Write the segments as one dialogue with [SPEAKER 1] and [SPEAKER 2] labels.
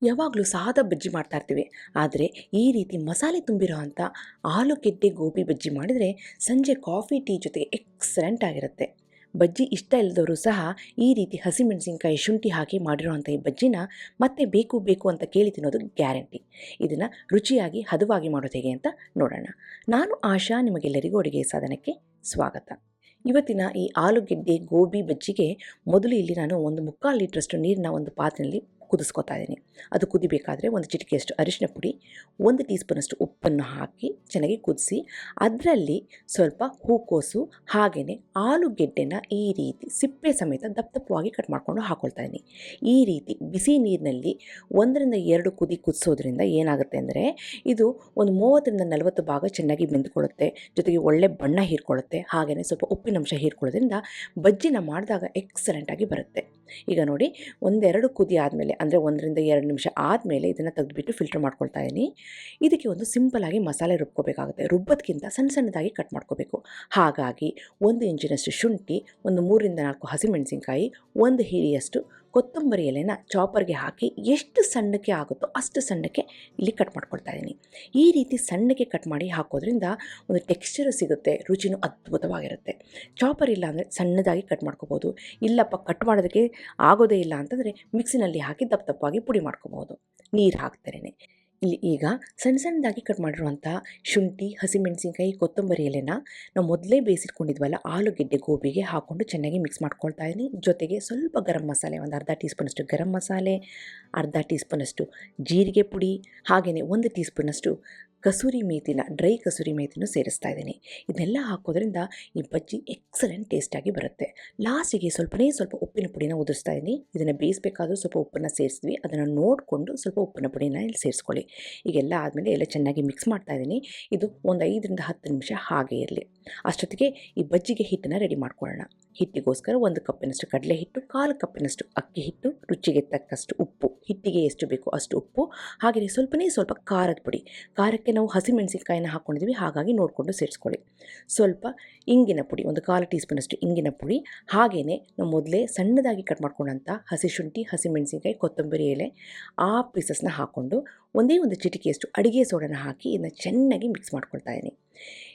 [SPEAKER 1] ಯಾವಾಗಲೂ ಸಾದಾ ಬಜ್ಜಿ ಮಾಡ್ತಾ ಇರ್ತೀವಿ. ಆದರೆ ಈ ರೀತಿ ಮಸಾಲೆ ತುಂಬಿರೋ ಅಂಥ ಆಲೂಗೆಡ್ಡೆ ಗೋಬಿ ಬಜ್ಜಿ ಮಾಡಿದರೆ ಸಂಜೆ ಕಾಫಿ ಟೀ ಜೊತೆಗೆ ಎಕ್ಸಲೆಂಟ್ ಆಗಿರುತ್ತೆ. ಬಜ್ಜಿ ಇಷ್ಟ ಇಲ್ಲದವರು ಸಹ ಈ ರೀತಿ ಹಸಿಮೆಣಸಿನ್ಕಾಯಿ ಶುಂಠಿ ಹಾಕಿ ಮಾಡಿರೋವಂಥ ಈ ಬಜ್ಜಿನ ಮತ್ತೆ ಬೇಕು ಬೇಕು ಅಂತ ಕೇಳಿ ತಿನ್ನೋದು ಗ್ಯಾರಂಟಿ. ಇದನ್ನು ರುಚಿಯಾಗಿ ಹದವಾಗಿ ಮಾಡೋದು ಹೇಗೆ ಅಂತ ನೋಡೋಣ. ನಾನು ಆಶಾ, ನಿಮಗೆಲ್ಲರಿಗೂ ಅಡುಗೆ ಸಾಧನಕ್ಕೆ ಸ್ವಾಗತ. ಇವತ್ತಿನ ಈ ಆಲೂಗೆಡ್ಡೆ ಗೋಬಿ ಬಜ್ಜಿಗೆ ಮೊದಲು ಇಲ್ಲಿ ನಾನು ಒಂದು 3/4 ಲೀಟ್ರಷ್ಟು ನೀರನ್ನ ಒಂದು ಪಾತ್ರೆಯಲ್ಲಿ ಕುದಿಸ್ಕೊತಾ ಇದ್ದೀನಿ. ಅದು ಕುದಿಬೇಕಾದ್ರೆ ಒಂದು ಚಿಟಿಕೆಯಷ್ಟು ಅರಿಶಿನ ಪುಡಿ, 1 ಟೀ ಸ್ಪೂನಷ್ಟು ಉಪ್ಪನ್ನು ಹಾಕಿ ಚೆನ್ನಾಗಿ ಕುದಿಸಿ ಅದರಲ್ಲಿ ಸ್ವಲ್ಪ ಹೂಕೋಸು ಹಾಗೆಯೇ ಆಲೂಗೆಡ್ಡೆನ ಈ ರೀತಿ ಸಿಪ್ಪೆ ಸಮೇತ ದಪ್ಪ ದಪ್ಪವಾಗಿ ಕಟ್ ಮಾಡಿಕೊಂಡು ಹಾಕ್ಕೊಳ್ತಾ ಇದ್ದೀನಿ. ಈ ರೀತಿ ಬಿಸಿ ನೀರಿನಲ್ಲಿ 1-2 ಕುದಿ ಕುದಿಸೋದ್ರಿಂದ ಏನಾಗುತ್ತೆ ಅಂದರೆ ಇದು ಒಂದು 30-40 ಭಾಗ ಚೆನ್ನಾಗಿ ಬೆಂದುಕೊಳ್ಳುತ್ತೆ, ಜೊತೆಗೆ ಒಳ್ಳೆ ಬಣ್ಣ ಹೀರ್ಕೊಳ್ಳುತ್ತೆ, ಹಾಗೆಯೇ ಸ್ವಲ್ಪ ಉಪ್ಪಿನಂಶ ಹೀರ್ಕೊಳ್ಳೋದ್ರಿಂದ ಬಜ್ಜಿನ ಮಾಡಿದಾಗ ಎಕ್ಸಲೆಂಟಾಗಿ ಬರುತ್ತೆ. ಈಗ ನೋಡಿ, 1-2 ಕುದಿ ಆದಮೇಲೆ ಅಂದರೆ 1-2 ನಿಮಿಷ ಆದಮೇಲೆ ಇದನ್ನು ತೆಗೆದುಬಿಟ್ಟು ಫಿಲ್ಟರ್ ಮಾಡ್ಕೊಳ್ತಾ ಇದ್ದೀನಿ. ಇದಕ್ಕೆ ಒಂದು ಸಿಂಪಲಾಗಿ ಮಸಾಲೆ ರುಬ್ಕೋಬೇಕಾಗುತ್ತೆ. ರುಬ್ಬೋದಕ್ಕಿಂತ ಸಣ್ಣ ಸಣ್ಣದಾಗಿ ಕಟ್ ಮಾಡ್ಕೋಬೇಕು. ಹಾಗಾಗಿ 1 ಇಂಚಿನಷ್ಟು ಶುಂಠಿ, ಒಂದು 3-4 ಹಸಿಮೆಣಸಿನ್ಕಾಯಿ, 1 ಹಿಡಿಯಷ್ಟು ಕೊತ್ತಂಬರಿ ಎಲೆನ ಚಾಪರ್ಗೆ ಹಾಕಿ ಎಷ್ಟು ಸಣ್ಣಕ್ಕೆ ಆಗುತ್ತೋ ಅಷ್ಟು ಸಣ್ಣಕ್ಕೆ ಇಲ್ಲಿ ಕಟ್ ಮಾಡ್ಕೊಳ್ತಾ ಇದ್ದೀನಿ. ಈ ರೀತಿ ಸಣ್ಣಕ್ಕೆ ಕಟ್ ಮಾಡಿ ಹಾಕೋದ್ರಿಂದ ಒಂದು ಟೆಕ್ಸ್ಚರ್ ಸಿಗುತ್ತೆ, ರುಚಿನೂ ಅದ್ಭುತವಾಗಿರುತ್ತೆ. ಚಾಪರ್ ಇಲ್ಲ ಅಂದರೆ ಸಣ್ಣದಾಗಿ ಕಟ್ ಮಾಡ್ಕೋಬೋದು. ಇಲ್ಲಪ್ಪ ಕಟ್ ಮಾಡೋದಕ್ಕೆ ಆಗೋದೇ ಇಲ್ಲ ಅಂತಂದರೆ ಮಿಕ್ಸಿನಲ್ಲಿ ಹಾಕಿ ದಪ್ಪ ದಪ್ಪವಾಗಿ ಪುಡಿ ಮಾಡ್ಕೋಬೋದು ನೀರು ಹಾಕ್ತಾರೇನೆ. ಇಲ್ಲಿ ಈಗ ಸಣ್ಣ ಸಣ್ಣದಾಗಿ ಕಟ್ ಮಾಡಿರುವಂಥ ಶುಂಠಿ, ಹಸಿಮೆಣಸಿನ್ಕಾಯಿ, ಕೊತ್ತಂಬರಿ ಎಲೆನ ನಾವು ಮೊದಲೇ ಬೇಯಿಸಿಟ್ಕೊಂಡಿದ್ವಲ್ಲ ಆಲೂಗೆಡ್ಡೆ ಗೋಬಿಗೆ ಹಾಕ್ಕೊಂಡು ಚೆನ್ನಾಗಿ ಮಿಕ್ಸ್ ಮಾಡ್ಕೊಳ್ತಾ ಇದ್ದೀನಿ. ಜೊತೆಗೆ ಸ್ವಲ್ಪ ಗರಂ ಮಸಾಲೆ, ಒಂದು ಅರ್ಧ ಟೀ ಸ್ಪೂನಷ್ಟು ಗರಂ ಮಸಾಲೆ, ಅರ್ಧ ಟೀ ಸ್ಪೂನಷ್ಟು ಜೀರಿಗೆ ಪುಡಿ, ಹಾಗೆಯೇ 1 ಟೀ ಸ್ಪೂನಷ್ಟು ಕಸೂರಿ ಮೇಥಿನ, ಡ್ರೈ ಕಸೂರಿ ಮೇಥಿನೂ ಸೇರಿಸ್ತಾ ಇದ್ದೀನಿ. ಇದನ್ನೆಲ್ಲ ಹಾಕೋದ್ರಿಂದ ಈ ಬಜ್ಜಿ ಎಕ್ಸಲೆಂಟ್ ಟೇಸ್ಟಾಗಿ ಬರುತ್ತೆ. ಲಾಸ್ಟಿಗೆ ಸ್ವಲ್ಪ ಉಪ್ಪಿನ ಪುಡಿನ ಉದುರಿಸ್ತಾ ಇದ್ದೀನಿ. ಇದನ್ನು ಬೇಯಿಸಬೇಕಾದ್ರೂ ಸ್ವಲ್ಪ ಉಪ್ಪನ್ನು ಸೇರಿಸಿದ್ವಿ, ಅದನ್ನು ನೋಡಿಕೊಂಡು ಸ್ವಲ್ಪ ಉಪ್ಪಿನ ಪುಡಿನ ಇಲ್ಲಿ ಸೇರಿಸ್ಕೊಳ್ಳಿ. ಈಗೆಲ್ಲ ಆದಮೇಲೆ ಎಲ್ಲ ಚೆನ್ನಾಗಿ ಮಿಕ್ಸ್ ಮಾಡ್ತಾ ಇದ್ದೀನಿ. ಇದು ಒಂದು 5-10 ನಿಮಿಷ ಹಾಗೆ ಇರಲಿ. ಅಷ್ಟೊತ್ತಿಗೆ ಈ ಬಜ್ಜಿಗೆ ಹಿಟ್ಟನ್ನು ರೆಡಿ ಮಾಡ್ಕೊಳ್ಳೋಣ. ಹಿಟ್ಟಿಗೋಸ್ಕರ 1 ಕಪ್ಪಿನಷ್ಟು ಕಡಲೆ ಹಿಟ್ಟು, 1/4 ಕಪ್ಪಿನಷ್ಟು ಅಕ್ಕಿ ಹಿಟ್ಟು, ರುಚಿಗೆ ತಕ್ಕಷ್ಟು ಉಪ್ಪು, ಹಿಟ್ಟಿಗೆ ಎಷ್ಟು ಬೇಕೋ ಅಷ್ಟು ಉಪ್ಪು, ಹಾಗೆಯೇ ಸ್ವಲ್ಪ ಖಾರದ ಪುಡಿ. ಖಾರಕ್ಕೆ ನಾವು ಹಸಿಮೆಣಸಿನ್ಕಾಯಿನ ಹಾಕ್ಕೊಂಡಿದ್ದೀವಿ, ಹಾಗಾಗಿ ನೋಡಿಕೊಂಡು ಸೇರಿಸ್ಕೊಳ್ಳಿ. ಸ್ವಲ್ಪ ಇಂಗಿನ ಪುಡಿ, ಒಂದು 1/4 ಟೀ ಸ್ಪೂನಷ್ಟು ಇಂಗಿನ ಪುಡಿ, ಹಾಗೆಯೇ ನಾವು ಮೊದಲೇ ಸಣ್ಣದಾಗಿ ಕಟ್ ಮಾಡ್ಕೊಂಡಂಥ ಹಸಿ ಶುಂಠಿ, ಹಸಿಮೆಣಸಿನ್ಕಾಯಿ, ಕೊತ್ತಂಬರಿ ಎಲೆ ಆ ಪೀಸಸ್ನ ಹಾಕ್ಕೊಂಡು ಒಂದು ಚಿಟಿಕೆಯಷ್ಟು ಅಡುಗೆ ಸೋಡಾನ ಹಾಕಿ ಇದನ್ನು ಚೆನ್ನಾಗಿ ಮಿಕ್ಸ್ ಮಾಡ್ಕೊಳ್ತಾ ಇದ್ದೀನಿ.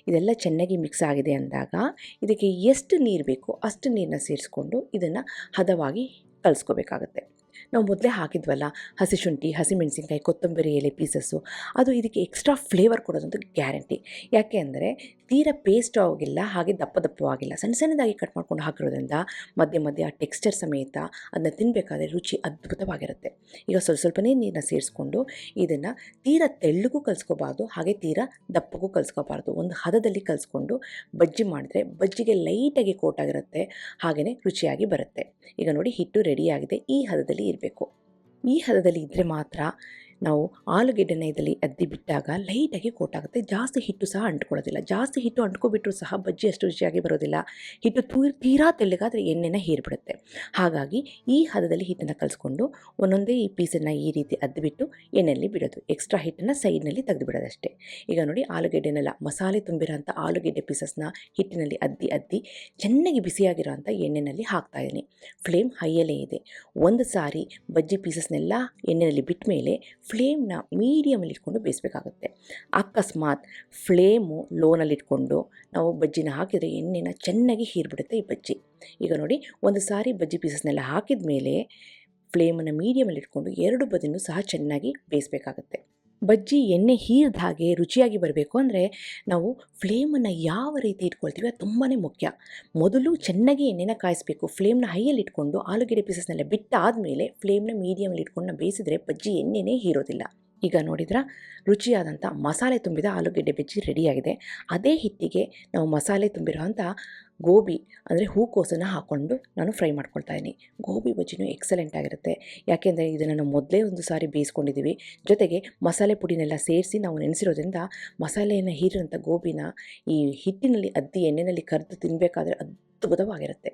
[SPEAKER 1] ಇದೆಲ್ಲ ಚೆನ್ನಾಗಿ ಮಿಕ್ಸ್ ಆಗಿದೆ ಅಂದಾಗ ಇದಕ್ಕೆ ಎಷ್ಟು ನೀರು ಬೇಕೋ ಅಷ್ಟು ನೀರನ್ನ ಸೇರಿಸ್ಕೊಂಡು ಇದನ್ನು ಹದವಾಗಿ ಕಲಿಸ್ಕೋಬೇಕಾಗತ್ತೆ. ನಾವು ಮೊದಲೇ ಹಾಕಿದ್ವಲ್ಲ ಹಸಿ ಶುಂಠಿ, ಹಸಿಮೆಣಸಿನ್ಕಾಯಿ, ಕೊತ್ತಂಬರಿ ಎಲೆ ಪೀಸಸ್ಸು, ಅದು ಇದಕ್ಕೆ ಎಕ್ಸ್ಟ್ರಾ ಫ್ಲೇವರ್ ಕೊಡೋದಂತೂ ಗ್ಯಾರಂಟಿ. ಯಾಕೆ ಅಂದರೆ ತೀರಾ ಪೇಸ್ಟ್ ಆಗಿಲ್ಲ, ಹಾಗೆ ದಪ್ಪ ದಪ್ಪವಾಗಿಲ್ಲ, ಸಣ್ಣ ಸಣ್ಣದಾಗಿ ಕಟ್ ಮಾಡ್ಕೊಂಡು ಹಾಕಿರೋದ್ರಿಂದ ಮಧ್ಯೆ ಆ ಟೆಕ್ಸ್ಚರ್ ಸಮೇತ ಅದನ್ನ ತಿನ್ನಬೇಕಾದ್ರೆ ರುಚಿ ಅದ್ಭುತವಾಗಿರುತ್ತೆ. ಈಗ ಸ್ವಲ್ಪನೇ ನೀರನ್ನ ಸೇರಿಸ್ಕೊಂಡು ಇದನ್ನು ತೀರಾ ತೆಳ್ಳಗೂ ಕಲಿಸ್ಕೋಬಾರ್ದು, ಹಾಗೆ ತೀರಾ ದಪ್ಪಗೂ ಕಲಿಸ್ಕೋಬಾರ್ದು. ಒಂದು ಹದದಲ್ಲಿ ಕಲಿಸ್ಕೊಂಡು ಬಜ್ಜಿ ಮಾಡಿದ್ರೆ ಬಜ್ಜಿಗೆ ಲೈಟಾಗಿ ಕೋಟಾಗಿರುತ್ತೆ, ಹಾಗೆಯೇ ರುಚಿಯಾಗಿ ಬರುತ್ತೆ. ಈಗ ನೋಡಿ, ಹಿಟ್ಟು ರೆಡಿಯಾಗಿದೆ. ಈ ಹದದಲ್ಲಿ ಇರಬೇಕು. ಈ ಹದದಲ್ಲಿ ಇದ್ದರೆ ಮಾತ್ರ ನಾವು ಆಲೂಗೆಡ್ಡೆನ ಇದರಲ್ಲಿ ಅದ್ದಿ ಬಿಟ್ಟಾಗ ಲೈಟಾಗಿ ಕೋಟಾಗುತ್ತೆ. ಜಾಸ್ತಿ ಹಿಟ್ಟು ಸಹ ಅಂಟ್ಕೊಳ್ಳೋದಿಲ್ಲ. ಜಾಸ್ತಿ ಹಿಟ್ಟು ಅಂಟ್ಕೊಬಿಟ್ರೂ ಸಹ ಬಜ್ಜಿ ಅಷ್ಟು ರುಚಿಯಾಗಿ ಬರೋದಿಲ್ಲ. ಹಿಟ್ಟು ತೀರಾ ತೆಳ್ಳಗಾದರೆ ಎಣ್ಣೆನ ಹೀರಿಬಿಡುತ್ತೆ. ಹಾಗಾಗಿ ಈ ಹದದಲ್ಲಿ ಹಿಟ್ಟನ್ನು ಕಲಿಸ್ಕೊಂಡು ಒಂದೊಂದೇ ಈ ಪೀಸನ್ನು ಈ ರೀತಿ ಅದ್ದಿಬಿಟ್ಟು ಎಣ್ಣೆಯಲ್ಲಿ ಬಿಡೋದು. ಎಕ್ಸ್ಟ್ರಾ ಹಿಟ್ಟನ್ನು ಸೈಡ್ನಲ್ಲಿ ತೆಗೆದು ಬಿಡೋದಷ್ಟೇ. ಈಗ ನೋಡಿ, ಆಲೂಗೆಡ್ಡೆನೆಲ್ಲ ಮಸಾಲೆ ತುಂಬಿರೋಂಥ ಆಲೂಗೆಡ್ಡೆ ಪೀಸಸ್ನ ಹಿಟ್ಟಿನಲ್ಲಿ ಅದ್ದಿ ಚೆನ್ನಾಗಿ ಬಿಸಿಯಾಗಿರೋಂಥ ಎಣ್ಣೆಯಲ್ಲಿ ಹಾಕ್ತಾಯಿದ್ದೀನಿ. ಫ್ಲೇಮ್ ಹೈಯಲ್ಲೇ ಇದೆ. ಒಂದು ಸಾರಿ ಬಜ್ಜಿ ಪೀಸಸ್ನೆಲ್ಲ ಎಣ್ಣೆಯಲ್ಲಿ ಬಿಟ್ಟ ಮೇಲೆ ಫ್ಲೇಮ್ನ ಮೀಡಿಯಮಲ್ಲಿ ಇಟ್ಕೊಂಡು ಬೇಯಿಸಬೇಕಾಗುತ್ತೆ. ಅಕಸ್ಮಾತ್ ಫ್ಲೇಮು ಲೋನಲ್ಲಿಟ್ಕೊಂಡು ನಾವು ಬಜ್ಜಿನ ಹಾಕಿದರೆ ಎಣ್ಣೆನ ಚೆನ್ನಾಗಿ ಹೀರಿಬಿಡುತ್ತೆ ಈ ಬಜ್ಜಿ. ಈಗ ನೋಡಿ, ಒಂದು ಸಾರಿ ಬಜ್ಜಿ ಪೀಸಸ್ನೆಲ್ಲ ಹಾಕಿದ ಮೇಲೆ ಫ್ಲೇಮನ್ನು ಮೀಡಿಯಮಲ್ಲಿ ಇಟ್ಕೊಂಡು 2 ಬದಿನೂ ಸಹ ಚೆನ್ನಾಗಿ ಬೇಯಿಸಬೇಕಾಗುತ್ತೆ. ಬಜ್ಜಿ ಎಣ್ಣೆ ಹೀರಿದ ಹಾಗೆ ರುಚಿಯಾಗಿ ಬರಬೇಕು ಅಂದರೆ ನಾವು ಫ್ಲೇಮನ್ನು ಯಾವ ರೀತಿ ಇಟ್ಕೊಳ್ತೀವಿ ಅದು ತುಂಬಾ ಮುಖ್ಯ. ಮೊದಲು ಚೆನ್ನಾಗಿ ಎಣ್ಣೆನ ಕಾಯಿಸಬೇಕು. ಫ್ಲೇಮ್ನ ಹೈಯಲ್ಲಿ ಇಟ್ಕೊಂಡು ಆಲೂಗೆಡ್ಡೆ ಪೀಸಸ್ನೆಲ್ಲ ಬಿಟ್ಟಾದಮೇಲೆ ಫ್ಲೇಮ್ನ ಮೀಡಿಯಮಲ್ಲಿ ಇಟ್ಕೊಂಡು ಬೇಯಿಸಿದ್ರೆ ಬಜ್ಜಿ ಎಣ್ಣೆನೇ ಹೀರೋದಿಲ್ಲ. ಈಗ ನೋಡಿದ್ರೆ ರುಚಿಯಾದಂಥ ಮಸಾಲೆ ತುಂಬಿದ ಆಲೂಗೆಡ್ಡೆ ಬಜ್ಜಿ ರೆಡಿಯಾಗಿದೆ. ಅದೇ ಹಿಟ್ಟಿಗೆ ನಾವು ಮಸಾಲೆ ತುಂಬಿರೋಂಥ ಗೋಬಿ ಅಂದರೆ ಹೂಕೋಸನ್ನು ಹಾಕ್ಕೊಂಡು ನಾನು ಫ್ರೈ ಮಾಡ್ಕೊಳ್ತಾ ಇದ್ದೀನಿ. ಗೋಬಿ ಬಜ್ಜಿನೂ ಎಕ್ಸಲೆಂಟ್ ಆಗಿರುತ್ತೆ. ಯಾಕೆಂದರೆ ಇದನ್ನು ನಾವು ಮೊದಲೇ ಒಂದು ಸಾರಿ ಬೇಯಿಸ್ಕೊಂಡಿದ್ದೀವಿ, ಜೊತೆಗೆ ಮಸಾಲೆ ಪುಡಿನೆಲ್ಲ ಸೇರಿಸಿ ನಾವು ನೆನೆಸಿರೋದ್ರಿಂದ ಮಸಾಲೆಯನ್ನು ಹೀರಿರೋಂಥ ಗೋಬಿನ ಈ ಹಿಟ್ಟಿನಲ್ಲಿ ಅದ್ದಿ ಎಣ್ಣೆಯಲ್ಲಿ ಕರೆದು ತಿನ್ನಬೇಕಾದ್ರೆ ಅದ್ಭುತವಾಗಿರುತ್ತೆ.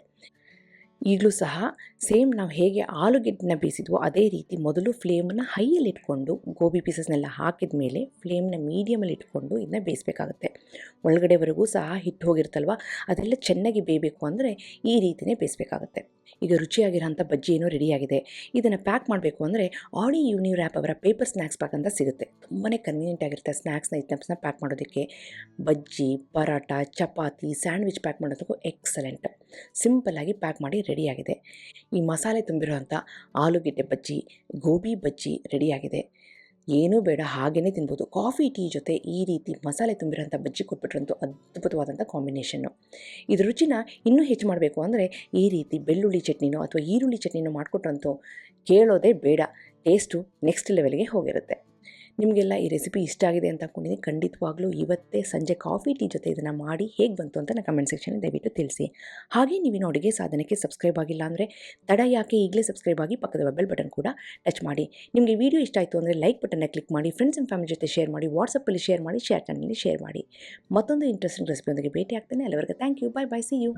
[SPEAKER 1] ಈಗಲೂ ಸಹ ಸೇಮ್ ನಾವು ಹೇಗೆ ಆಲೂಗೆಡ್ಡೆನ ಬೇಯಿಸಿದ್ವೋ ಅದೇ ರೀತಿ ಮೊದಲು ಫ್ಲೇಮನ್ನು ಹೈಯಲ್ಲಿ ಇಟ್ಕೊಂಡು ಗೋಬಿ ಪೀಸಸ್ನೆಲ್ಲ ಹಾಕಿದ ಮೇಲೆ ಫ್ಲೇಮ್ನ ಮೀಡಿಯಮಲ್ಲಿ ಇಟ್ಕೊಂಡು ಇದನ್ನ ಬೇಯಿಸಬೇಕಾಗುತ್ತೆ. ಒಳಗಡೆವರೆಗೂ ಸಹ ಹಿಟ್ಟು ಹೋಗಿರುತ್ತಲ್ವ, ಅದೆಲ್ಲ ಚೆನ್ನಾಗಿ ಬೇಯಬೇಕು ಅಂದರೆ ಈ ರೀತಿಯೇ ಬೇಯಿಸಬೇಕಾಗುತ್ತೆ. ಈಗ ರುಚಿಯಾಗಿರೋಂಥ ಬಜ್ಜಿ ಏನೋ ರೆಡಿಯಾಗಿದೆ. ಇದನ್ನು ಪ್ಯಾಕ್ ಮಾಡಬೇಕು ಅಂದರೆ ಆಡಿ ಯೂನಿ ರ್ಯಾಪ್ ಅವರ ಪೇಪರ್ ಸ್ನ್ಯಾಕ್ಸ್ ಪ್ಯಾಕ್ ಅಂತ ಸಿಗುತ್ತೆ. ತುಂಬಾ ಕನ್ವೀನಿಯೆಂಟ್ ಆಗಿರುತ್ತೆ ಸ್ನ್ಯಾಕ್ಸ್ನ ಐಟಮ್ಸ್ನ ಪ್ಯಾಕ್ ಮಾಡೋದಕ್ಕೆ. ಬಜ್ಜಿ, ಪರಾಟ, ಚಪಾತಿ, ಸ್ಯಾಂಡ್ವಿಚ್ ಪ್ಯಾಕ್ ಮಾಡೋದಕ್ಕೂ ಎಕ್ಸಲೆಂಟ್. ಸಿಂಪಲ್ಲಾಗಿ ಪ್ಯಾಕ್ ಮಾಡಿ ರೆಡಿಯಾಗಿದೆ. ಈ ಮಸಾಲೆ ತುಂಬಿರೋಂಥ ಆಲೂಗೆಡ್ಡೆ ಬಜ್ಜಿ, ಗೋಬಿ ಬಜ್ಜಿ ರೆಡಿಯಾಗಿದೆ. ಏನೂ ಬೇಡ, ಹಾಗೇ ತಿನ್ಬೋದು. ಕಾಫಿ ಟೀ ಜೊತೆ ಈ ರೀತಿ ಮಸಾಲೆ ತುಂಬಿರೋಂಥ ಬಜ್ಜಿ ಕೊಟ್ಬಿಟ್ರಂತೂ ಅದ್ಭುತವಾದಂಥ ಕಾಂಬಿನೇಷನ್ನು. ಇದ್ರ ರುಚಿನ ಇನ್ನೂ ಹೆಚ್ಚು ಮಾಡಬೇಕು ಅಂದರೆ ಈ ರೀತಿ ಬೆಳ್ಳುಳ್ಳಿ ಚಟ್ನಿನೋ ಅಥವಾ ಈರುಳ್ಳಿ ಚಟ್ನಿನೋ ಮಾಡಿಕೊಟ್ರಂತೂ ಕೇಳೋದೇ ಬೇಡ, ಟೇಸ್ಟು ನೆಕ್ಸ್ಟ್ ಲೆವೆಲ್ಗೆ ಹೋಗಿರುತ್ತೆ. ನಿಮಗೆಲ್ಲ ಈ ರೆಸಿಪಿ ಇಷ್ಟ ಆಗಿದೆ ಅಂತ ಅಂದ್ಕೊಂಡಿದ್ದೀನಿ. ಖಂಡಿತವಾಗ್ಲೂ ಇವತ್ತೇ ಸಂಜೆ ಕಾಫಿ ಟೀ ಜೊತೆ ಇದನ್ನು ಮಾಡಿ ಹೇಗೆ ಬಂತು ಅಂತ ನಾನು ಕಮೆಂಟ್ ಸೆಕ್ಷನಲ್ಲಿ ದಯವಿಟ್ಟು ತಿಳಿಸಿ. ಹಾಗೆ ನೀವಿನ ಅಡುಗೆ ಸಾಧನಕ್ಕೆ ಸಬ್ಸ್ಕ್ರೈಬ್ ಆಗಿಲ್ಲ ಅಂದರೆ ತಡ ಯಾಕೆ, ಈಗಲೇ ಸಬ್ಸ್ಕ್ರೈಬ್ ಆಗಿ ಪಕ್ಕದ ಬೆಲ್ ಬಟನ್ ಕೂಡ ಟಚ್ ಮಾಡಿ. ನಿಮಗೆ ವಿಡಿಯೋ ಇಷ್ಟ ಆಯಿತು ಅಂದರೆ ಲೈಕ್ ಬಟನ್ನ ಕ್ಲಿಕ್ ಮಾಡಿ, ಫ್ರೆಂಡ್ಸ್ ಆ್ಯಂಡ್ ಫ್ಯಾಮಿಲಿ ಜೊತೆ ಶೇರ್ ಮಾಡಿ, ವಾಟ್ಸಪ್ಪಲ್ಲಿ ಶೇರ್ ಮಾಡಿ, ಶೇರ್ ಚಾನಲಲ್ಲಿ ಶೇರ್ ಮಾಡಿ. ಮತ್ತೊಂದು ಇಂಟ್ರೆಸ್ಟಿಂಗ್ ರೆಸಿಪಿಯೊಂದಿಗೆ ಭೇಟಿ ಆಗ್ತೇನೆ. ಅಲ್ಲಿವರೆಗೆ thank you, bye bye, see you.